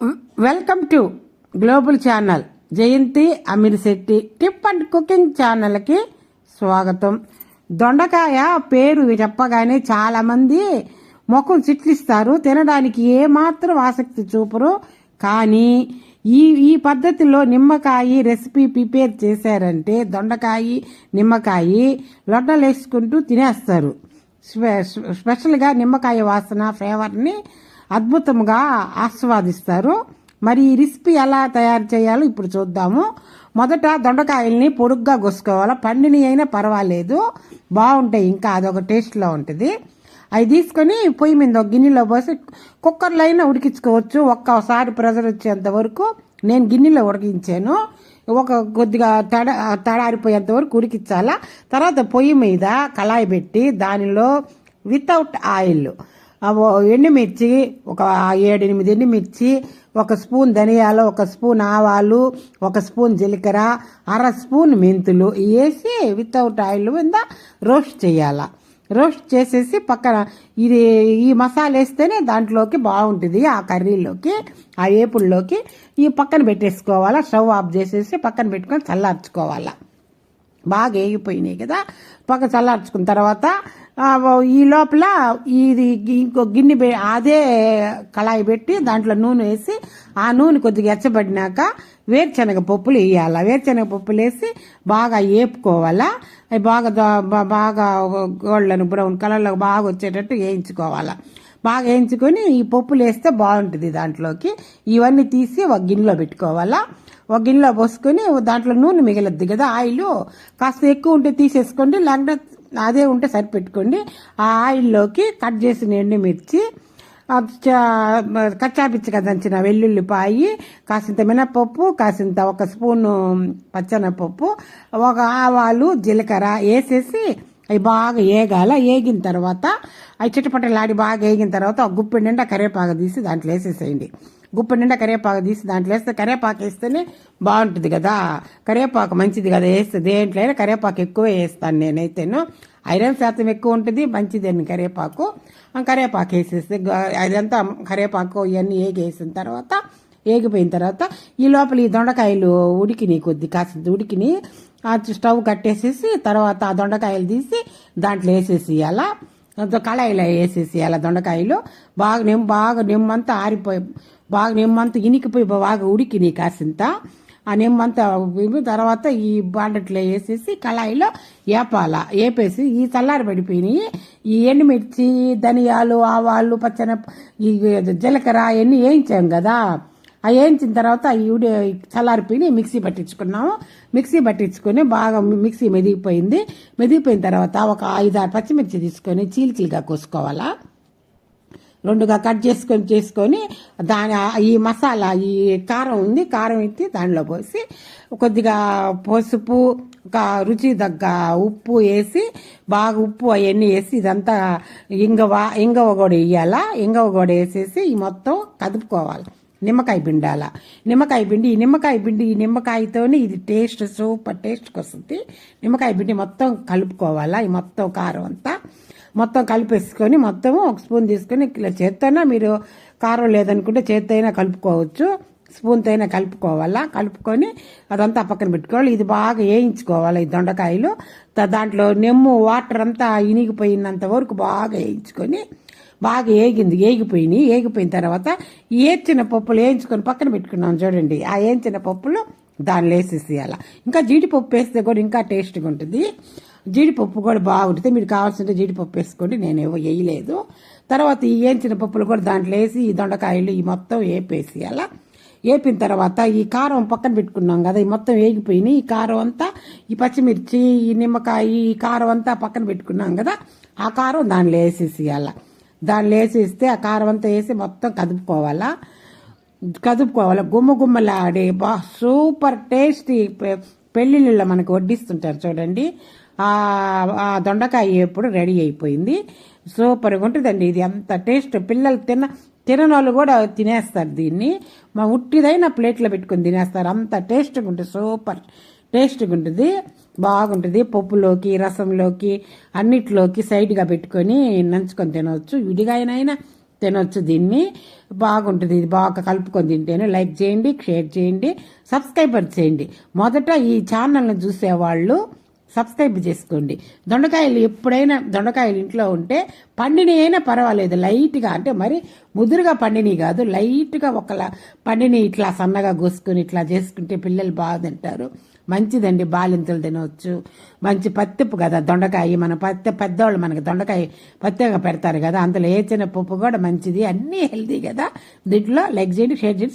Welcome to global channel. Jayanti Ameershetti tip and cooking ఛానల్కి స్వాగతం. దొండకాయ పేరు చెప్పగానే చాలామంది ముఖం చిట్లిస్తారు, తినడానికి ఏమాత్రం ఆసక్తి చూపరు. కానీ ఈ పద్ధతిలో నిమ్మకాయ రెసిపీ ప్రిపేర్ చేశారంటే దొండకాయ నిమ్మకాయ లొడ్డలు వేసుకుంటూ తినేస్తారు. స్పెషల్గా నిమ్మకాయ వాసన ఫ్లేవర్ని అద్భుతంగా ఆస్వాదిస్తారు. మరి ఈ రెసిపీ ఎలా తయారు చేయాలో ఇప్పుడు చూద్దాము. మొదట దొండకాయల్ని పొడుగ్గా కోసుకోవాలి. పండిని అయినా పర్వాలేదు, బాగుంటాయి, ఇంకా అదొక టేస్ట్లో ఉంటుంది. అవి తీసుకొని పొయ్యి మీద ఒక గిన్నెలో పోసి కుక్కర్లో అయినా ఉడికించుకోవచ్చు. ఒక్కసారి ప్రెజర్ వచ్చేంత వరకు నేను గిన్నెలో ఉడికించాను. కొద్దిగా తడారిపోయేంత వరకు ఉడికించాలా. తర్వాత పొయ్యి మీద కళాయి పెట్టి దానిలో వితౌట్ ఆయిల్ ఎండుమిర్చి ఒక 7-8 ఎండుమిర్చి, 1 స్పూన్ ధనియాలు, 1 స్పూన్ ఆవాలు, 1 స్పూన్ జీలకర్ర, 1/2 స్పూన్ మెంతులు వేసి వితౌట్ ఆయిల్ మీద రోస్ట్ చేయాల. రోస్ట్ చేసేసి పక్కన ఈ మసాలా వేస్తేనే దాంట్లోకి బాగుంటుంది. ఆ కర్రీలోకి ఆ ఏపుల్లోకి ఈ పక్కన పెట్టేసుకోవాలా. స్టవ్ ఆఫ్ చేసేసి పక్కన పెట్టుకొని చల్లార్చుకోవాలా. బాగా వేగిపోయినాయి కదా, పక్కన చల్లార్చుకున్న తర్వాత ఈ లోపల ఇది ఇంకో గిన్నె అదే కళాయి పెట్టి దాంట్లో నూనె వేసి ఆ నూనె కొద్దిగా ఎచ్చబడినాక వేరుశనగ పప్పులు వేయాలి. వేరుశనగ పప్పులు వేసి బాగా వేపుకోవాలా. అవి బాగా గోల్డెన్ బ్రౌన్ కలర్లో బాగా వచ్చేటట్టు వేయించుకోవాలా. బాగా వేయించుకొని ఈ పప్పులు వేస్తే బాగుంటుంది దాంట్లోకి. ఇవన్నీ తీసి ఒక గిన్నెలో పెట్టుకోవాలా. ఒక గిన్నెలో పోసుకొని దాంట్లో నూనె మిగలద్ది కదా, ఆయిల్ కాస్త ఎక్కువ ఉంటే తీసేసుకోండి, లేకపోతే అదే ఉంటే సరిపెట్టుకోండి. ఆ ఆయిల్లోకి కట్ చేసిన ఎండుమిర్చి, కచ్చాపిచ్చిగా దంచిన వెల్లుల్లిపాయి, కాసింత మినపప్పు, కాసింత 1 స్పూను పచ్చెనపప్పు, 1 ఆవాలు, జీలకర్ర వేసేసి అవి బాగా వేగాల. వేగిన తర్వాత అవి చిటపటలాడి బాగా వేగిన తర్వాత ఒక గుప్పెడు నిండా కరివేపాకు తీసి దాంట్లో వేసేసేయండి. గుప్పెడు నిండా కరివేపాకు తీసి దాంట్లో వేస్తే కరివేపాకు వేస్తేనే బాగుంటుంది కదా, కరివేపాకు మంచిది కదా. వేస్తే దేంట్లో అయినా కరివేపాకు ఎక్కువే వేస్తాను నేనైతేను. ఐరన్ శాతం ఎక్కువ ఉంటుంది, మంచిదని కరివేపాకు. కరివేపాకు వేసేస్తే అదంతా కరివేపాకు ఇవన్నీ వేసిన తర్వాత వేగిపోయిన తర్వాత ఈ లోపల ఈ దొండకాయలు ఉడికినాయి, కాసింత ఉడికిని స్టవ్ కట్టేసేసి తర్వాత ఆ దొండకాయలు తీసి దాంట్లో వేసేసేయాల. కళాయిలో వేసేసేయాల. దొండకాయలు బాగా నిమ్మంతా ఆరిపోయి బాగా నిమ్మంతా ఇనికిపోయి బాగా ఉడికినాయి కాసింత. ఆ నిమ్మంతా తర్వాత ఈ బాండట్లో వేసేసి కళాయిలో వేపేసి ఈ చల్లారి పడిపోయినాయి ఈ ఎండుమిర్చి, ధనియాలు, ఆవాలు, ఈ జీలకర్ర అవన్నీ వేయించాం కదా, అవి వేయించిన తర్వాత అవి చల్లారిపోయి మిక్సీ పట్టించుకున్నాము. మిక్సీ పట్టించుకొని బాగా మిక్సీ మెదిగిపోయిన తర్వాత ఒక 5-6 పచ్చిమిర్చి తీసుకొని చీలికలుగా కోసుకోవాలా. 2గా కట్ చేసుకొని ఈ మసాలా ఈ కారం ఉంది, కారం ఎత్తి దానిలో పోసి కొద్దిగా పసుపు, రుచి తగ్గ ఉప్పు వేసి బాగా ఉప్పు అవన్నీ వేసి ఇదంతా ఇంగవ కూడా వేయాలా. ఇంగవ కూడా వేసేసి ఈ మొత్తం కదుపుకోవాలి. నిమ్మకాయ పిండాల. నిమ్మకాయ పిండి ఈ నిమ్మకాయతోనే ఇది టేస్ట్ సూపర్ టేస్ట్కి వస్తుంది. నిమ్మకాయ పిండి మొత్తం కలుపుకోవాలా. ఈ మొత్తం కారం అంతా మొత్తం కలిపేసుకొని మొత్తం 1 స్పూన్ తీసుకొని ఇలా చేత్తోనే, మీరు కారం లేదనుకుంటే చేత్తో అయినా కలుపుకోవచ్చు, స్పూన్తో అయినా కలుపుకోవాలా. కలుపుకొని అదంతా పక్కన పెట్టుకోవాలి. ఇది బాగా వేయించుకోవాలి. ఈ దొండకాయలు దాంట్లో వాటర్ అంతా ఇనిగిపోయినంత వరకు బాగా వేయించుకొని బాగా వేగిపోయిన తర్వాత వేయించిన పప్పులు వేయించుకొని పక్కన పెట్టుకున్నాం చూడండి. ఆ వేయించిన పప్పులు దానిలో వేసేసేయాల. ఇంకా జీడిపప్పు వేస్తే కూడా ఇంకా టేస్ట్గా ఉంటుంది. జీడిపప్పు కూడా బాగుంటుంది, మీరు కావాల్సింటే జీడిపప్పు వేసుకోండి, నేనేవో వేయలేదు. తర్వాత ఈ వేయించిన పప్పులు కూడా దాంట్లో వేసి ఈ దొండకాయలు ఈ మొత్తం వేపేసేయాల. వేపిన తర్వాత ఈ కారం పక్కన పెట్టుకున్నాం కదా, ఈ మొత్తం వేగిపోయినాయి. ఈ కారం అంతా ఈ పచ్చిమిర్చి, ఈ నిమ్మకాయ, ఈ కారం అంతా పక్కన పెట్టుకున్నాం కదా, ఆ కారం దానిలో వేసేసేయాల. దానిలో వేసేస్తే ఆ కారం అంతా వేసి మొత్తం కదుపుకోవాలా. గుమ్మలాడే సూపర్ టేస్టీ పెళ్ళిళ్ళలో మనకు వడ్డిస్తుంటారు చూడండి. ఆ దొండకాయ ఎప్పుడు రెడీ అయిపోయింది. సూపర్గా ఉంటుందండి. ఇది అంత టేస్ట్, పిల్లలు తినని వాళ్ళు కూడా తినేస్తారు దీన్ని. మా ఉట్టిదైనా ప్లేట్లో పెట్టుకుని తినేస్తారు, అంత టేస్ట్గా ఉంటుంది. సూపర్ టేస్ట్గా ఉంటుంది, బాగుంటుంది. పప్పులోకి, రసంలోకి, అన్నిట్లోకి సైడ్గా పెట్టుకొని నంచుకొని తినవచ్చు. విడిగా అయినా తినొచ్చు దీన్ని, బాగుంటుంది. ఇది బాగా కలుపుకొని తింటేనే. లైక్ చేయండి, షేర్ చేయండి, సబ్స్క్రైబర్ చేయండి. మొదట ఈ ఛానల్ని చూసేవాళ్ళు సబ్స్క్రైబ్ చేసుకోండి. దొండకాయలు ఎప్పుడైనా దొండకాయలు ఇంట్లో ఉంటే పండిని అయినా పర్వాలేదు, లైట్గా, అంటే మరి ముదురుగా పండిని కాదు, లైట్గా పండిని ఇట్లా సన్నగా కోసుకొని ఇట్లా చేసుకుంటే పిల్లలు బాగా తింటారు. మంచిదండి, బాలింతలు తినవచ్చు. మంచి పత్తిప్పు కదా దొండకాయ, మన పెద్దవాళ్ళు మనకి దొండకాయ పత్తిగా పెడతారు కదా, అందులో వేసిన పప్పు కూడా మంచిది, అన్నీ హెల్తీ కదా. దీంట్లో లైక్ చేయండి, షేర్ చేయండి.